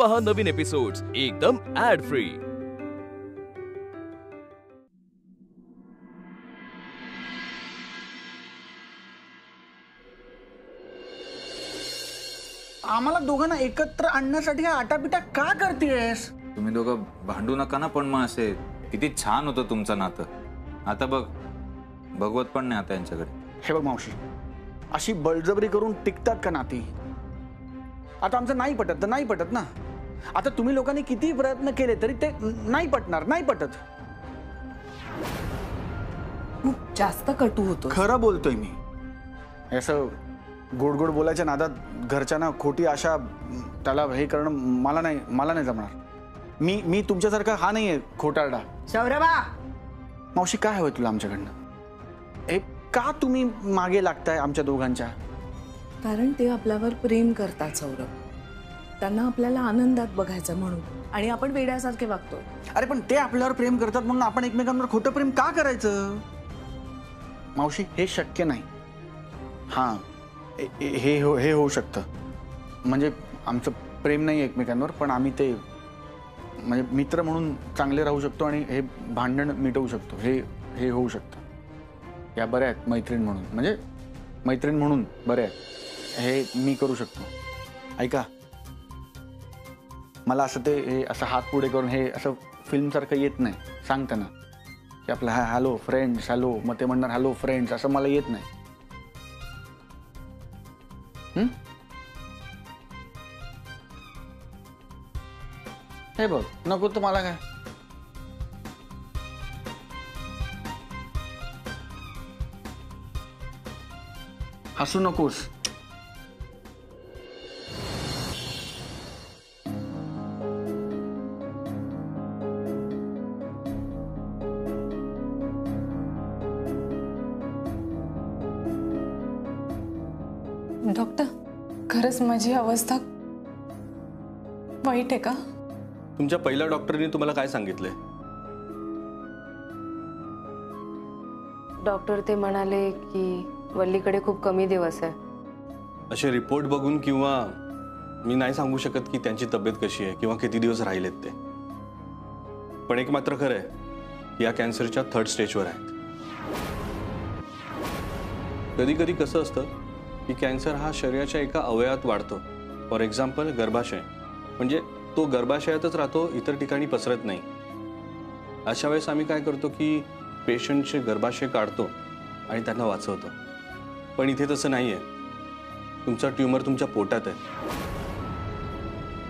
पहा नवीन एपिसोड्स एकदम add free. आम्हाला दोघांना एकत्र आणण्यासाठी हा आटापिटा का करतेस? तुम्ही दोघं भांडू नका ना, पण मग असे किती छान होतं तुमचं नातं. आता बघ, भगवत पण नाही आता यांच्याकडे. हे बघ मावशी, अशी बळजबरी करून टिकतात का नाती? आता आमचं नाही पटत तर नाही पटत ना. आता तुम्ही लोकांनी किती प्रयत्न केले तरी ते नाही पटणार, नाही पटत. खूप जास्त कटू होतो. खरं बोलतोय मी. असं गोड गोड बोलायच्या नादात घरच्यांना खोटी आशा त्याला हे करणं मला नाही जमणार. मी तुमच्यासारखा हा नाहीये खोटारडा. सौरभा, मावशी काय हवंय तुला आमच्याकडनं? हे का तुम्ही मागे लागताय आमच्या दोघांच्या? कारण ते आपल्यावर प्रेम करतात सौरभ. त्यांना आपल्याला आनंदात बघायचं म्हणून, आणि आपण वेड्यासारखे वागतो. अरे पण ते आपल्यावर प्रेम करतात म्हणून आपण एकमेकांवर खोटं प्रेम का करायचं? मावशी हे शक्य नाही. हां, हे होऊ शकतं. म्हणजे आमचं प्रेम नाही एकमेकांवर, पण आम्ही ते म्हणजे मित्र म्हणून चांगले राहू शकतो आणि हे भांडण मिटवू शकतो. हे होऊ शकतं. या बऱ्या आहेत मैत्रीण म्हणून, म्हणजे मैत्रीण म्हणून बऱ्या आहेत. हे मी करू शकतो. ऐका, मला असं ते हे असं हात पुढे करून हे असं फिल्मसारखं येत नाही. सांगता ना की आपलं हॅलो फ्रेंड्स, हॅलो, मग ते म्हणणार हॅलो फ्रेंड्स, असं मला येत नाही. हे बघ, नको तर मला काय. हसू नकोस. डॉक्टर, खरंच माझी अवस्था वाईट आहे का? तुमच्या पहिल्या डॉक्टरनी तुम्हाला काय सांगितलंय? डॉक्टर ते म्हणाले की वल्लीकडे खूप कमी दिवस आहे. असे रिपोर्ट बघून किंवा मी नाही सांगू शकत की त्यांची तब्येत कशी आहे किंवा किती दिवस राहिलेत ते. पण एक मात्र खरं आहे, या कॅन्सरच्या 3rd स्टेजवर आहेत. कधी कधी कसं असतं की कॅन्सर हा शरीराच्या एका अवयवात वाढतो. फॉर एक्झाम्पल गर्भाशय, म्हणजे तो गर्भाशयातच राहतो, इतर ठिकाणी पसरत नाही. अशा वेळेस आम्ही काय करतो की पेशंटचे गर्भाशय काढतो आणि त्यांना वाचवतो. पण इथे तसं नाही आहे. तुमचा ट्यूमर तुमच्या पोटात आहे,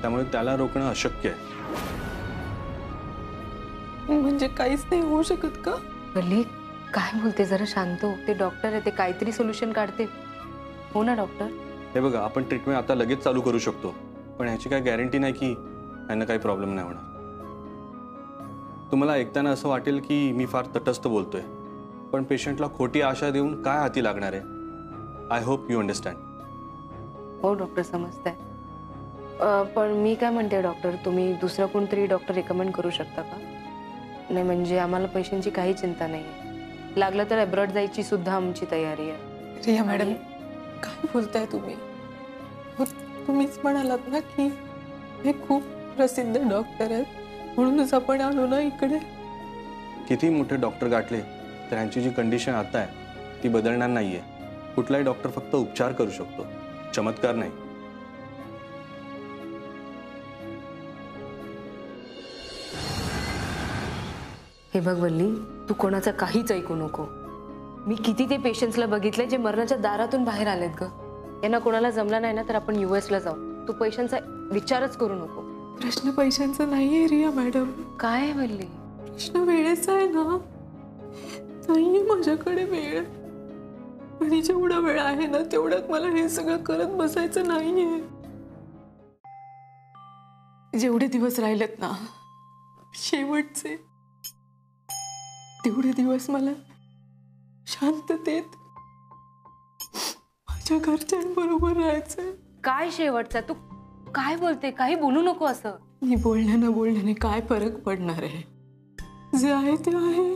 त्यामुळे त्याला रोखणं अशक्य आहे. म्हणजे काहीच नाही होऊ शकत का? वल्ली काय बोलते, जरा शांत हो. ते डॉक्टर आहे, ते काहीतरी सोल्युशन काढते. हो ना डॉक्टर? हे बघा, आपण ट्रीटमेंट आता लगेच चालू करू शकतो, पण ह्याची काही गॅरंटी नाही की यांना काही प्रॉब्लेम नाही होणार. तुम्हाला ऐकताना असं वाटेल की मी फार तटस्थ बोलतोय, पण पेशंटला खोटी आशा देऊन काय हाती लागणार आहे? I hope you understand. हो डॉक्टर, समजतंय. पण मी काय म्हणते डॉक्टर, तुम्ही दुसरं कोणतरी डॉक्टर रेकमेंड करू शकता का? नाही म्हणजे आम्हाला पैशांची काही चिंता नाही आहे. लागलं तर अब्रॉड जायची सुद्धा आमची तयारी आहे. रिया मॅडम, काय बोलताय तुम्ही? तुम्हीच म्हणालात ना की हे खूप प्रसिद्ध डॉक्टर आहेत, म्हणूनच आपण आलो ना इकडे. किती मोठे डॉक्टर गाठले तर ह्यांची जी कंडिशन आता आहे ती बदलणार नाहीये. कुठलाही डॉक्टर फक्त उपचार करू शकतो, चमत्कार नाही. हे बघ वल्ली, तू कोणाचं काहीच ऐकू नको. मी किती ते पेशंट्सला बघितले जे मरणाच्या दारातून बाहेर आलेत ग. यांना कोणाला जमला नाही ना तर आपण US ला जाऊ. तू पैशांचा विचारच करू नको. प्रश्न पैशांचा नाहीये रिया मॅडम. काय आहे वल्ली? प्रश्न वेळेचा आहे ना. नाहीये माझ्याकडे वेळ, आणि जेवढा वेळ आहे ना तेवढ्यात मला हे सगळं करत बसायचं नाहीये. जेवढे दिवस राहिलेत ना शेवटचे, तेवढे दिवस मला शांततेत माझ्या घरच्यांबरोबर राहायचंय. काय शेवटचा? तू काय बोलते? काही बोलू नको असं. मी बोलण्याने काय फरक पडणार आहे? जे आहे ते आहे,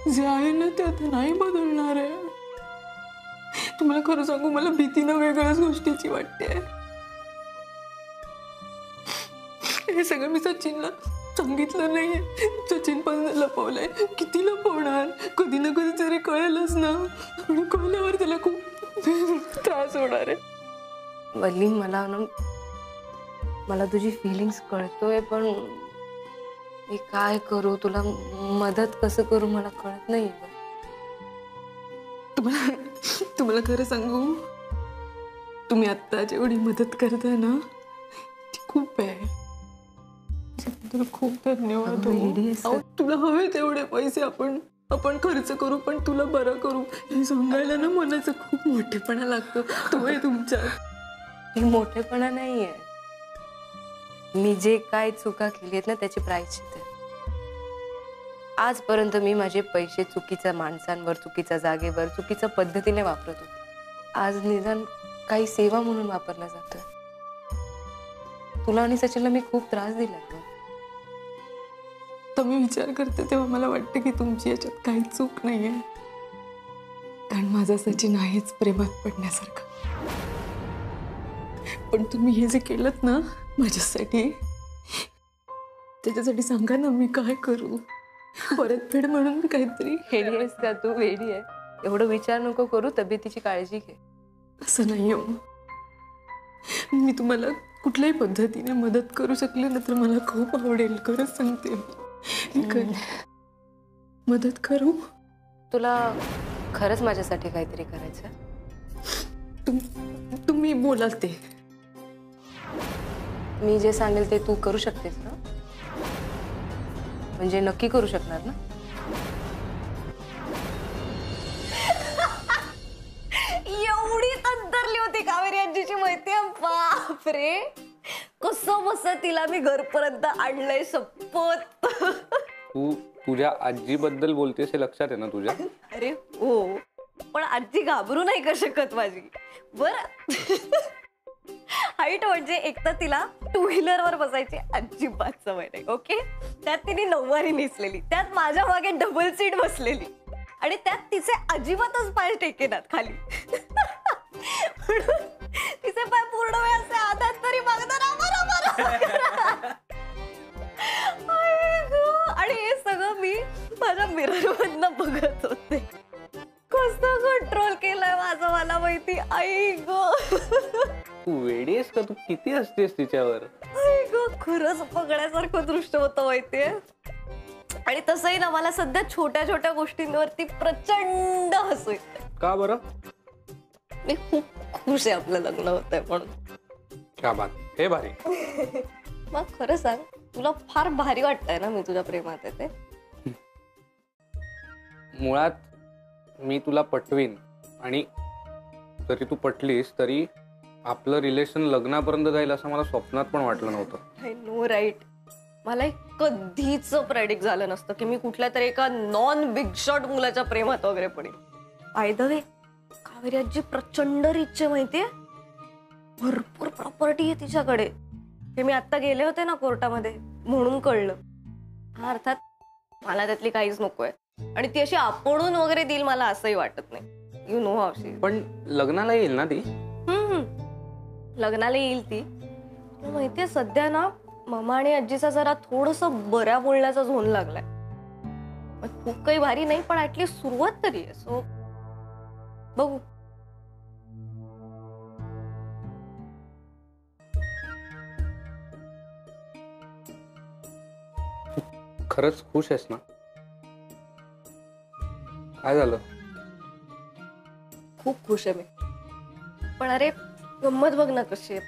जे आहे ना ते आता नाही बदलणार आहे. तुम्हाला खरं सांगू, मला भीतीनं वेगळ्याच गोष्टीची वाटते. हे सगळं मी सचिनला सांगितलं नाहीये. सचिन पण लपवलंय. किती लपवणार? कधी ना कधी तरी कळेलच ना. आणि कळल्यावर त्याला खूप त्रास होणार आहे. वल्ली, मला तुझी फिलिंग्स कळतोय, पण मी काय करू, तुला मदत कसं करू मला कळत नाही. तुम्हाला खरं सांगू, तुम्ही आत्ता जेवढी मदत करताय ना ती खूप आहे. तुला खूप धन्यवाद. अहो, तुला हवे तेवढे पैसे आपण खर्च करू, पण तुला बरं करू हे सांगायला ना मनाचा खूप मोठेपणा लागतो. तो आहे तुमच्यात. हे मोठेपणा नाहीये. मी जे काय चुका केली आहेत ना त्याची प्रायश्चित्त आहे. आजपर्यंत मी माझे पैसे चुकीच्या माणसांवर, चुकीच्या जागेवर, चुकीच्या पद्धतीने वापरत होते. आज निदान काही सेवा म्हणून वापरला जातोय. तुला आणि सचिनला मी खूप त्रास दिला. तर मी विचार करते तेव्हा मला वाटतं की तुमची याच्यात काही चूक नाहीये. कारण माझा सचिन आहेच प्रेमात पडण्यासारखा. पण तुम्ही हे जे केलं ना माझ्यासाठी, त्याच्यासाठी सांगा ना मी काय करू. परतफेड म्हणून काहीतरी. वेडी आहेस का तू? वेडी आहे. एवढं विचार नको करू. तब्येतीची काळजी घे. असं नाही हो. मी तुम्हाला कुठल्याही पद्धतीने मदत करू शकले ना तर मला खूप आवडेल. खरंच सांगते. मदत करू. तुला खरंच माझ्यासाठी काहीतरी करायचं? तुम्ही बोलाल ते. मी जे सांगेल ते तू करू शकतेस ना? म्हणजे नक्की करू शकणार ना? एवढी अंतरली होती कावेरी आजीची माहिती आहे. बापरे, कसं बस तिला मी घरपर्यंत आणलंय. शपथ. तू तुझ्या आजीबद्दल बोलतेस हे लक्षात आहे ना तुझ्या? अरे हो, पण आजी घाबरू नाही का शकत माझी? बरं, हाईट म्हणजे एक तर तिला टू व्हीलरवर बसायची अजिबात सवय नाही. ओके, त्यात तिने नऊवारी नेसलेली, त्यात माझ्या मागे डबल सीट बसलेली, आणि त्यात तिचे अजिबातच पाय टेकेनात खाली. म्हणून तिचे पाय पूर्ण वेळ असे आधात तरी बघणार. आणि हे सगळं मी माझ्या मिरर मधनं बघत होते. कसं कंट्रोल केलंय माझं मला माहिती. आई गो, तू वेडी आहेस का? तू किती असतेस तिच्यावर? आई गो, खरंच बघण्यासारखं दृश्य होतं माहितीये. आणि तसंही ना मला सध्या छोट्या छोट्या गोष्टींवरती प्रचंड हसू येतं. का बरं? मी खूप खुश आहे आपलं लग्न होतंय म्हणून. क्या बात. हे भारी. मग खरं सांग, तुला फार भारी वाटतंय ना मी तुझ्या प्रेमात आहे ते? मुळात मी तुला पटवीन, आणि जरी तू पटलीस तरी आपलं रिलेशन लग्नापर्यंत जाईल असं मला स्वप्नात पण वाटलं नव्हतं. I know right. मला कधीच प्रेडिक्ट झालं नसतं की मी कुठल्या तरी एका नॉन बिग शॉट मुलाच्या प्रेमात वगैरे पडेल. बाय द वे, कावेरी आजी प्रचंड रिच आहे माहितीये. भरपूर प्रॉपर्टी आहे तिच्याकडे. हे मी आता गेले होते ना कोर्टामध्ये म्हणून कळलं. हा, अर्थात मला त्यातली काहीच नकोय, आणि ती अशी आपणून वगैरे देईल मला असंही वाटत नाही. यू नो हाऊ शी. पण लग्नाला येईल ना ती? लग्नाला येईल ती. माहितीये सध्या ना मामा आणि आजीचा जरा थोडस बऱ्या बोलण्याचा झोन लागलाय. खूप काही भारी नाही, पण ऍटलीस्ट सुरुवात तरी आहे. सो बघू. खरंच खुश आहेस ना? काय झालं? खूप खुश आहे मी. पण अरे गंमत बघ ना कशी आहे.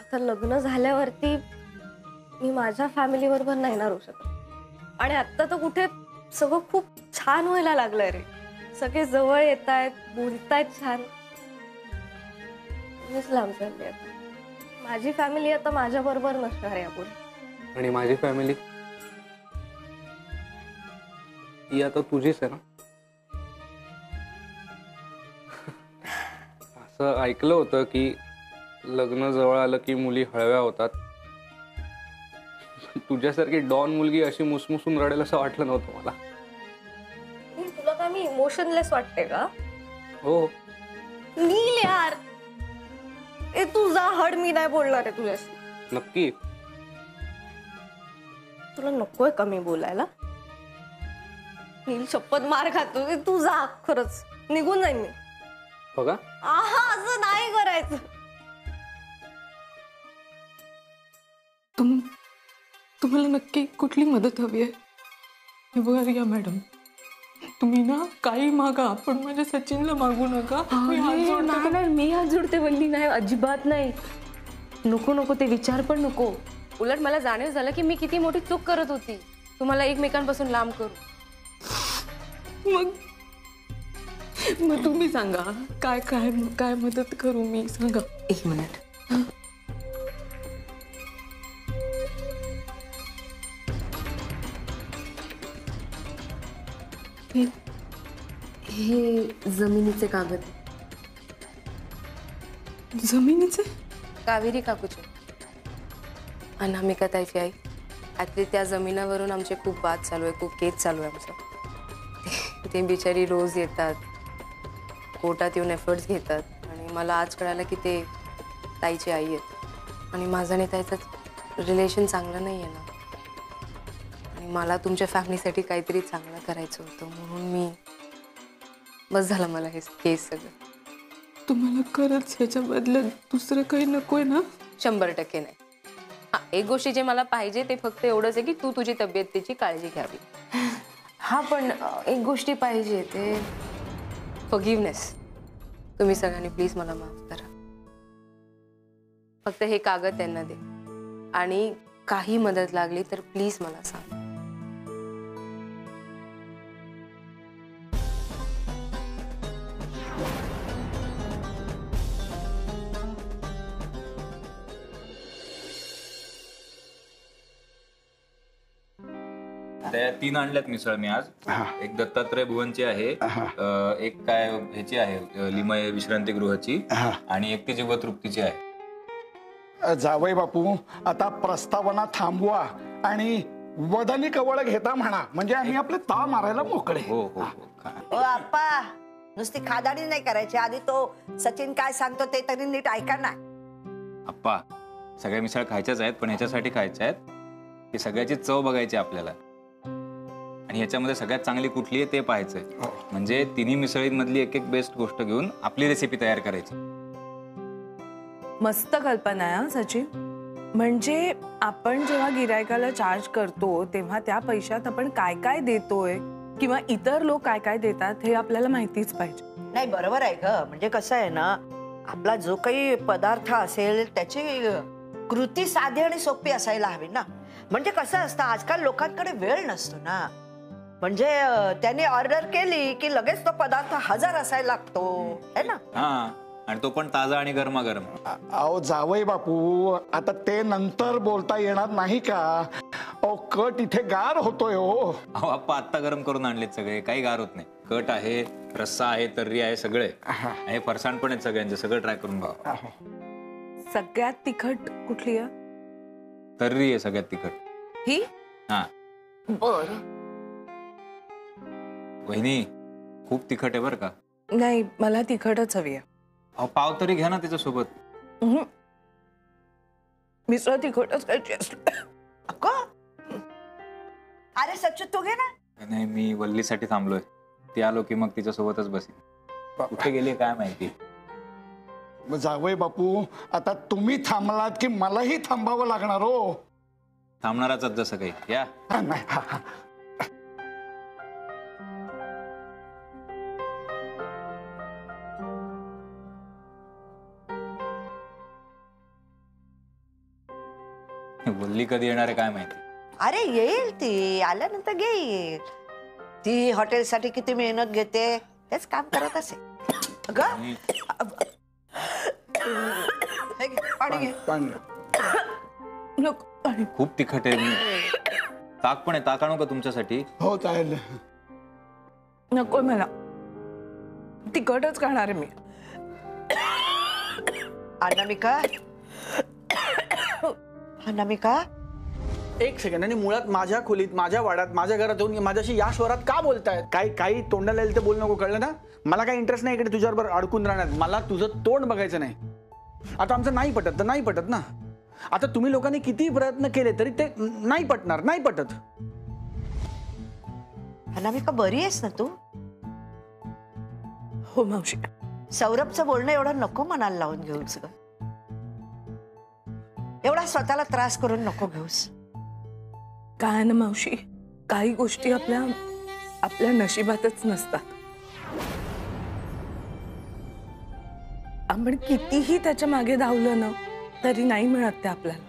आता लग्न झाल्यावरती मी माझ्या फॅमिली बरोबर नाही ना राहू शकत. आणि आता तर कुठे सगळं खूप छान व्हायला लागलंय रे. सगळे जवळ येत आहेत, बोलतायत छान. मीच लांब चालली आता. माझी फॅमिली आता माझ्या बरोबर नसणार आहे यापुढे. आणि माझी फॅमिली ही आता तुझीच आहे ना? असं ऐकलं होतं की लग्न जवळ आलं की मुली हळव्या होतात. तुझ्यासारखी डॉन मुलगी अशी मुसमुसून रडेल असं वाटलं नव्हतं मला. तुला काय मी इमोशनलेस वाटते का? हो. नील यार, ए तुझा हड मी नाही बोलणार आहे तुझ्याशी. नक्की? तुला नकोय कमी बोलायला? नील शपथ मार खातो तू जा, खरंच निघून जाईन मी. बघा आहा, असं नाही करायचं. तुम्हाला नक्की कुठली मदत हवी आहे? हे बघा रिया मॅडम, तुम्ही ना काही मागा, पण माझ्या सचिनला मागू नका. मी हात जोडते वल्ली, नाही अजिबात नाही. नको नको ते विचार पण नको. उलट मला जाणीव झालं की मी किती मोठी चूक करत होती, तुम्हाला एकमेकांपासून लांब करू. मग तुम्ही सांगा काय काय काय मदत करू मी, सांगा. एक मिनिट. हे जमिनीचे कागद. जमिनीचे? कावेरी काकूचे, अनामिका ताईची आई. ॲक्च्युली त्या जमिनावरून आमचे खूप वाद चालू आहे, खूप केस चालू आहे आमचं. ते बिचारी रोज येतात, कोर्टात येऊन एफर्ट्स घेतात, आणि मला आज कळालं की ते ताईची आई आहेत. आणि माझं आणि ताईचं रिलेशन चांगलं नाही आहे ना, आणि मला तुमच्या फॅमिलीसाठी काहीतरी चांगलं करायचं होतं, म्हणून मी बस झालं मला हे केस सगळं. तुम्हाला खरंच ह्याच्या बदल्यात दुसरं काही नकोय ना? 100% नाही. हा, एक गोष्टी जे मला पाहिजे ते फक्त एवढंच आहे की तू तुझी तब्येतीची काळजी घ्यावी. हा, पण एक गोष्टी पाहिजे, ते फॉरगिव्हनेस. तुम्ही सगळ्यांनी प्लीज मला माफ करा. फक्त हे कागद त्यांना दे, आणि काही मदत लागली तर प्लीज मला सांग. त्या 3 आणल्यात मिसळ मी आज. एक दत्तात्रय भुवनची आहे, एक काय ह्याची आहे लिमय विश्रांतीगृहाची, आणि एक ती जीवतृप्तीची आहे. जावई बापू, आता प्रस्तावना थांबवा आणि वदनी कवळ घेता म्हणा, म्हणजे आम्ही आपले ताव मारायला मोकळे. हो हो. ओ आप्पा, नुसती खादाडी नाही करायची, आधी तो सचिन काय सांगतो ते तरी नीट ऐका ना. आप्पा, सगळ्या मिसळ खायच्याच आहेत, पण ह्याच्यासाठी खायच्या आहेत की सगळ्याची चव बघायची आपल्याला, आणि ह्याच्यामध्ये सगळ्यात चांगली कुठली आहे ते पाहायचंय. म्हणजे तिन्ही मिसळींमधली एक एक बेस्ट गोष्ट घेऊन आपली रेसिपी तयार करायची. मस्त कल्पना आहे सचिन. म्हणजे आपण जेव्हा गिरायकाला चार्ज करतो तेव्हा त्या पैशात आपण काय काय देतोय किंवा इतर लोक काय काय देतात हे आपल्याला माहितीच पाहिजे. नाही, बरोबर आहे ग. म्हणजे कसं आहे ना, आपला जो काही पदार्थ असेल त्याची कृती साधी आणि सोपी असायला हवी ना. म्हणजे कसं असतं, आजकाल लोकांकडे वेळ नसतो ना. म्हणजे त्यांनी ऑर्डर केली की लगेच तो पदार्थ हजर असायला लागतो, है ना. हा, आणि तो पण ताजा आणि गरमागरम. अहो जावई बापू, आता ते नंतर बोलता येणार नाही का? अहो कट इथे गार होतोय. हो अहो आप्पा, आत्ता गरम करून आणलेत सगळे, काही गार होत नाही. कट आहे, रस्सा आहे, तर्री आहे, सगळे आहे, फरसाण पण आहेत सगळ्यांचे, सगळं ट्राय करून बघा. सगळ्यात तिखट कुठली आहे? तर्री आहे सगळ्यात तिखट ही. हा, बर. वहिनी खूप तिखट आहे बरं का. नाही, मला तिखटच हवी आहे. अहो पाव तरी घ्या ना त्याच्यासोबत. मिसळ तिखटच खायची असते. अरे सच्चू, तू घे ना. नाही, मी वल्लीसाठी थांबलोय. ती आलो की मग तिच्यासोबतच बसेल. कुठे गेली काय माहिती. जावई बापू, आता तुम्ही थांबलात की मलाही थांबावं लागणार. हो, थांबणारच जसं काही. या. नाही, वल्ली कधी येणार आहे काय माहिती. अरे येईल ती, आल्यानंतर घेईल. ती हॉटेलसाठी किती मेहनत घेते तेच काम करत असेल. पाणी घे. खूप तिखट आहे. ताक पण आहे, ताक आणू का तुमच्यासाठी? हो चालेल. नको, मला तिखटच खाणार आहे मी. अनामिका, अनामिका, एक सेकंड. आणि मुळात माझ्या खोलीत, माझ्या वाड्यात, माझ्या घरात येऊन माझ्याशी या स्वरात का बोलतायत? काही तोंडाला येईल ते बोल नको, कळलं ना? मला काही इंटरेस्ट नाही इकडे तुझ्याबरोबर अडकून राहण्यात. मला तुझं तोंड बघायचं नाही. आता आमचं नाही पटत तर नाही पटत ना. आता तुम्ही लोकांनी किती प्रयत्न केले तरी ते नाही पटणार, नाही पटत. अनामिका बरी आहेस ना तू? हो मावशी. सौरभचं बोलणं एवढं नको मनाला लावून घेऊस ग. एवढा स्वतःला त्रास करून नको घेऊस. काय ना मावशी, काही गोष्टी आपल्या नशिबातच नसतात. आपण कितीही त्याच्या मागे धावलं ना तरी नाही मिळत ते आपल्याला.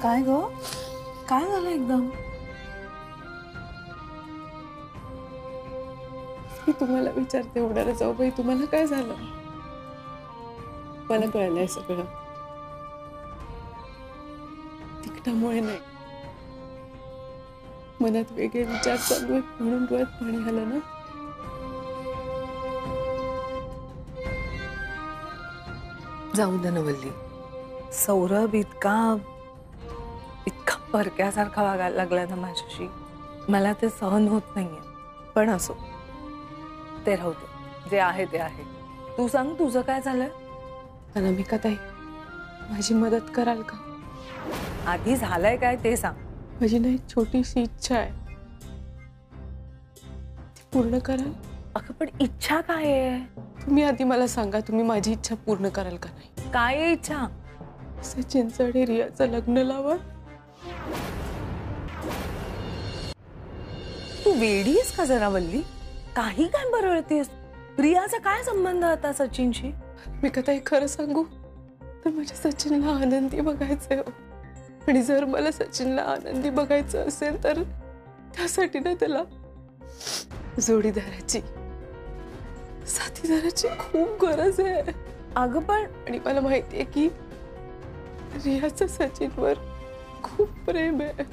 काय ग, काय झालं एकदम? मी तुम्हाला विचारते होणार जाऊबाई, तुम्हाला काय झालं? मला कळलंय सगळं. तिखटामुळे नाही, मनात वेगळे विचार चालू आहेत म्हणून डोळ्यात पाणी आलं ना. जाऊ दे नवल्ली. सौरभ इतका परक्यासारखा वागायला लागला ना माझ्याशी, मला ते सहन होत नाहीये. पण असो, ते राहू दे, जे आहे ते आहे. तू सांग, तुझं काय झालंय? अनामिका ताई, माझी मदत कराल का? आधी झालंय काय ते सांग. माझी ना एक छोटीशी इच्छा आहे, ती पूर्ण कराल? अगं पण इच्छा काय आहे? तुम्ही आधी मला सांगा, तुम्ही माझी इच्छा पूर्ण कराल का नाही? काय आहे इच्छा? सचिनचं आणि रियाचं लग्न लावा. तू वेडीस का जरा वल्ली? काही काय बरळतेस? रियाचा काय संबंध आता सचिनशी? मी कथा खरं सांगू तर माझ्या सचिनला आनंदी बघायचंय. आणि जर मला सचिनला आनंदी बघायचं असेल तर त्यासाठी ना त्याला जोडीदाराची, साथीदाराची खूप गरज आहे. अगं पण, आणि मला माहितीये की रियाचं सचिनवर खूप प्रेम आहे.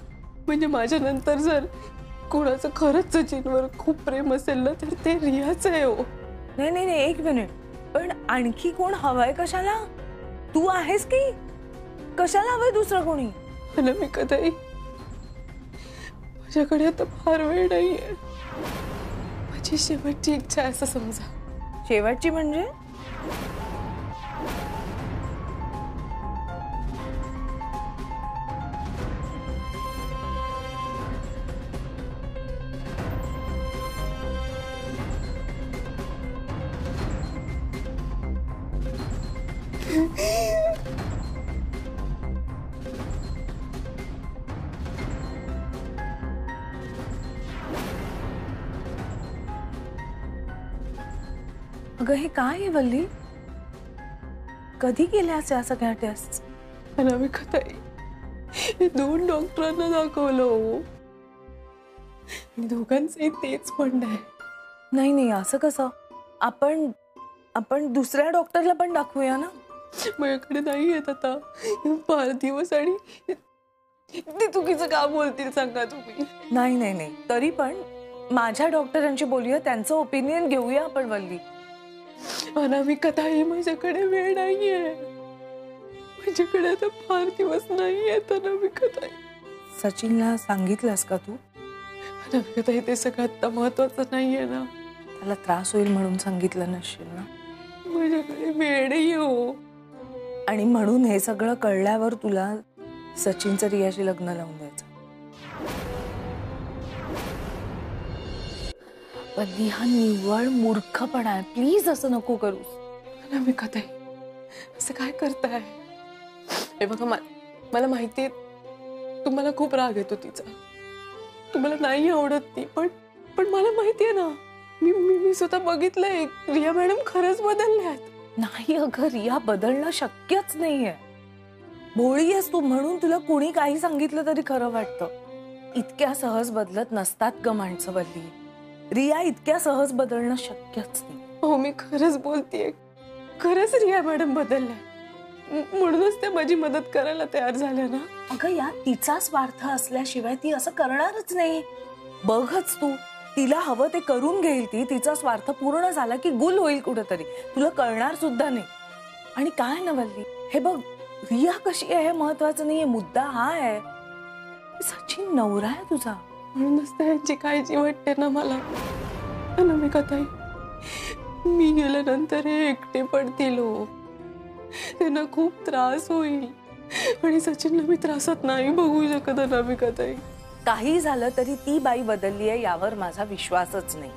म्हणजे माझ्या नंतर जर कोणाचं खरंच सचिनवर खूप प्रेम असेल ना तर ते रियाचं आहे. हो नाही नाही नाही, एक मिनिट. पण आणखी कोण हवाय कशाला? तू आहेस की कशाला हवंय दुसरं कोणी? अनामिका ताई, माझ्याकडे आता फार वेळ नाहीये. माझी शेवटची इच्छा आहे असं समजा. शेवटची म्हणजे? अगं हे काय आहे वल्ली? कधी केल्यास या सगळ्या टेस्ट? अनामिका ताई, हे 2 डॉक्टरांना दाखवलं हो, आणि दोघांचंही तेच म्हणणं आहे. नाही नाही, असं कसं? आपण दुसऱ्या डॉक्टरला पण दाखवूया ना. माझ्याकडे नाही येत आता 5 दिवस. आणि ते चुकीचं का बोलतील सांगा तुम्ही? नाही नाही नाही, तरी पण माझ्या डॉक्टरांची बोलूया, त्यांचं ओपिनियन घेऊया आपण वल्ली. अनामिका ताई, माझ्याकडे वेळ नाहीये. माझ्याकडे आता फार दिवस नाहीये अनामिका ताई. सचिनला सांगितलंस का तू? अनामिका ताई, ते सगळं आता महत्वाचं नाहीये ना. त्याला त्रास होईल म्हणून सांगितलं नसशील ना. माझ्याकडे वेळ नाही हो. आणि म्हणून हे सगळं कळल्यावर तुला सचिनचं रियाशी लग्न लावून द्यायचं. पण हा निव्वळ मूर्खपणा आहे. प्लीज असं नको करूस. अनामिका ताई, असं काय करताय? हे बघा, मला माहितीये तुम्हाला खूप राग येतो तिचा, तुम्हाला नाही आवडत ती, पण पण मला माहितीये ना, मी मी मी स्वतः बघितलंय, रिया मॅडम खरंच बदलल्यात. नाही अगं, रिया बदलणं शक्यच नाहीये. भोळी आहेस तू म्हणून तुला कुणी काही सांगितलं तरी खरं वाटतं. इतक्या सहज बदलत नसतात ग माणसं वल्ली. रिया इतक्या सहज बदलणं शक्यच नाही. हो मी खरंच बोलतेय, खरंच रिया मॅडम बदलल्या, म्हणूनच त्या माझी मदत करायला तयार झाल्या ना. अगं या तिचा स्वार्थ असल्याशिवाय ती असं करणारच नाही. बघच तू, तिला हवं ते करून घेईल ती. तिचा स्वार्थ पूर्ण झाला की गुल होईल कुठेतरी, तुला कळणार सुद्धा नाही. आणि काय ना वल्ली, हे बघ रिया कशी आहे हे महत्वाचं नाहीये, मुद्दा हा आहे सचिन नवरा आहे तुझा. म्हणूनच त्यांची काळजी वाटते ना मला. अनामिका ताई, मी गेल्यानंतर हे एकटे पडतील हो. त्यांना खूप त्रास होईल आणि सचिनला मी त्रासात नाही बघू शकत अनामिका ताई. काही झालं तरी ती बाई बदलली आहे यावर माझा विश्वासच नाही.